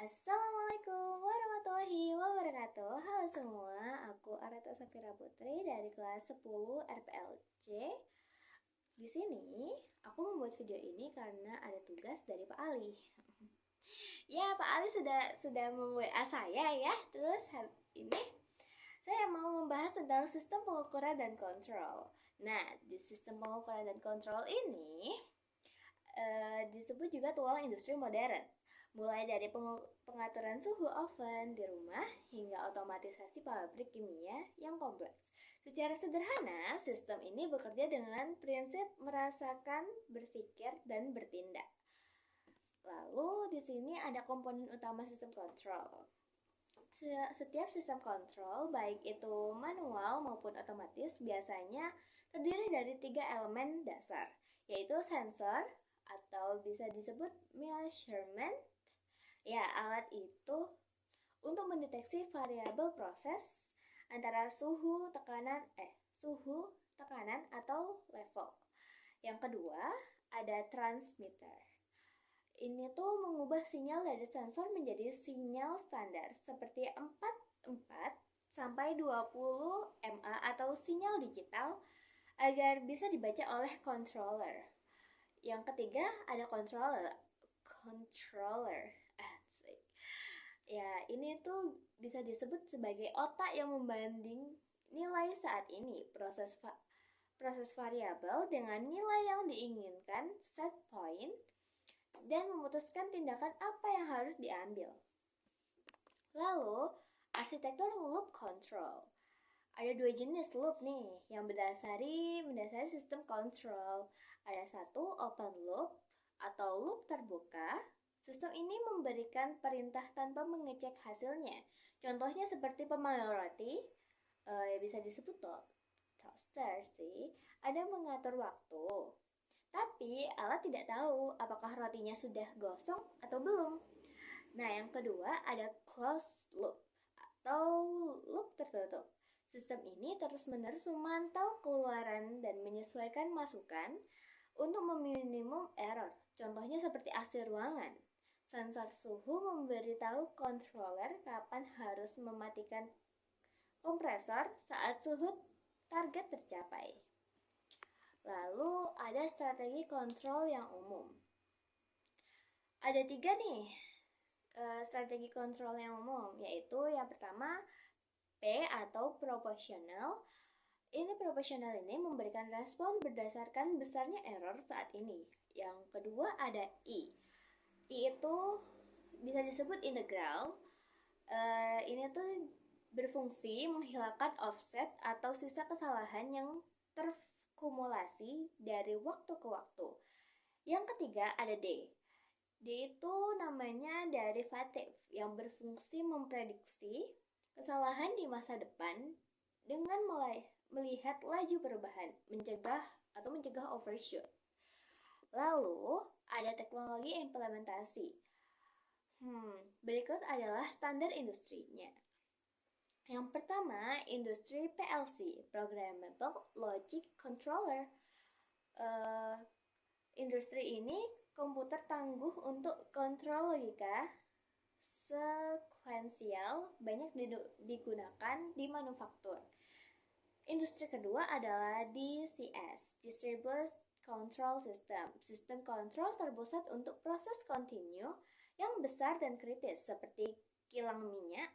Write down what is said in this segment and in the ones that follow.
Assalamualaikum warahmatullahi wabarakatuh. Halo semua, aku Areta Safira Putri dari kelas 10 RPLC. Di sini aku membuat video ini karena ada tugas dari Pak Ali. Ya, Pak Ali sudah membuat saya ya. Terus ini saya mau membahas tentang sistem pengukuran dan kontrol. Nah, di sistem pengukuran dan kontrol ini disebut juga tulang industri modern. Mulai dari pengaturan suhu oven di rumah hingga otomatisasi pabrik kimia yang kompleks. Secara sederhana, sistem ini bekerja dengan prinsip merasakan, berpikir, dan bertindak. Lalu di sini ada komponen utama sistem kontrol. Setiap sistem kontrol, baik itu manual maupun otomatis, biasanya terdiri dari 3 elemen dasar, yaitu sensor atau bisa disebut measurement. Ya, alat itu untuk mendeteksi variabel proses antara suhu, tekanan atau level. Yang kedua, ada transmitter. Ini tuh mengubah sinyal dari sensor menjadi sinyal standar seperti 44 sampai 20 MA atau sinyal digital agar bisa dibaca oleh controller. Yang ketiga ada controller. Ya, ini tuh bisa disebut sebagai otak yang membanding nilai saat ini, proses variabel dengan nilai yang diinginkan, set point, dan memutuskan tindakan apa yang harus diambil. Lalu, arsitektur loop control. Ada 2 jenis loop nih yang mendasari sistem kontrol. Ada satu open loop atau loop terbuka. Sistem ini memberikan perintah tanpa mengecek hasilnya. Contohnya seperti pemanggang roti, bisa disebut toaster sih. Ada mengatur waktu. Tapi alat tidak tahu apakah rotinya sudah gosong atau belum. Nah, yang kedua ada closed loop atau loop tertutup. Sistem ini terus-menerus memantau keluaran dan menyesuaikan masukan untuk meminimum error. Contohnya seperti AC ruangan. Sensor suhu memberitahu controller kapan harus mematikan kompresor saat suhu target tercapai. Lalu ada strategi kontrol yang umum. Ada 3 nih strategi kontrol yang umum, yaitu yang pertama P atau proporsional. Proporsional ini memberikan respon berdasarkan besarnya error saat ini. Yang kedua ada I. I itu bisa disebut integral. Ini tuh berfungsi menghilangkan offset atau sisa kesalahan yang terkumulasi dari waktu ke waktu. Yang ketiga ada D. D itu namanya derivatif yang berfungsi memprediksi kesalahan di masa depan dengan melihat laju perubahan, mencegah overshoot. Lalu ada teknologi implementasi. Berikut adalah standar industrinya. Yang pertama, industri PLC, Programmable Logic Controller. Industri ini komputer tangguh untuk kontrol logika sekuensial, banyak digunakan di manufaktur. Industri kedua adalah DCS, Distributed Control System, sistem kontrol terpusat untuk proses kontinu yang besar dan kritis seperti kilang minyak.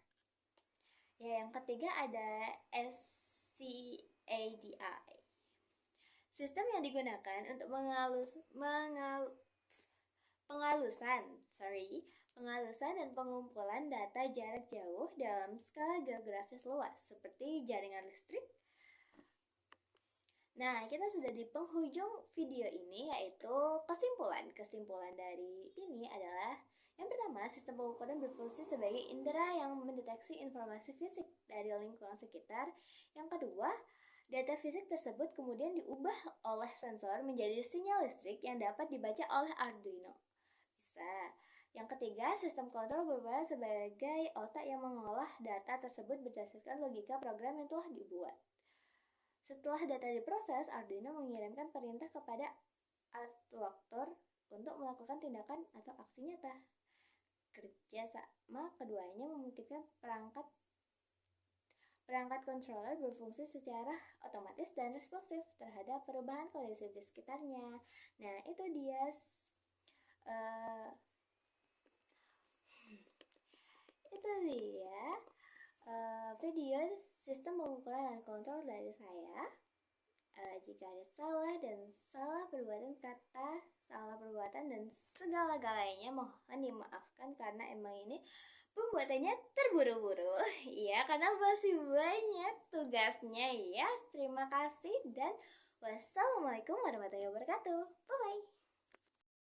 Ya, yang ketiga ada SCADI, sistem yang digunakan untuk pengalusan dan pengumpulan data jarak jauh dalam skala geografis luas seperti jaringan listrik. Nah, kita sudah di penghujung video ini, yaitu kesimpulan dari ini adalah yang pertama, sistem pengukuran berfungsi sebagai indera yang mendeteksi informasi fisik dari lingkungan sekitar. Yang kedua, data fisik tersebut kemudian diubah oleh sensor menjadi sinyal listrik yang dapat dibaca oleh Arduino. Bisa. Yang ketiga, sistem kontrol berperan sebagai otak yang mengolah data tersebut berdasarkan logika program yang telah dibuat. Setelah data diproses, Arduino mengirimkan perintah kepada actuator untuk melakukan tindakan atau aksi nyata. bekerja sama keduanya memungkinkan perangkat controller berfungsi secara otomatis dan responsif terhadap perubahan kondisi di sekitarnya. Nah, itu dia uh, video sistem pengukuran dan kontrol dari saya. Jika ada salah perbuatan kata, salah perbuatan dan segala-galanya mohon dimaafkan karena emang ini pembuatannya terburu-buru. Ya, karena masih banyak tugasnya ya. Terima kasih dan wassalamualaikum warahmatullahi wabarakatuh. Bye bye.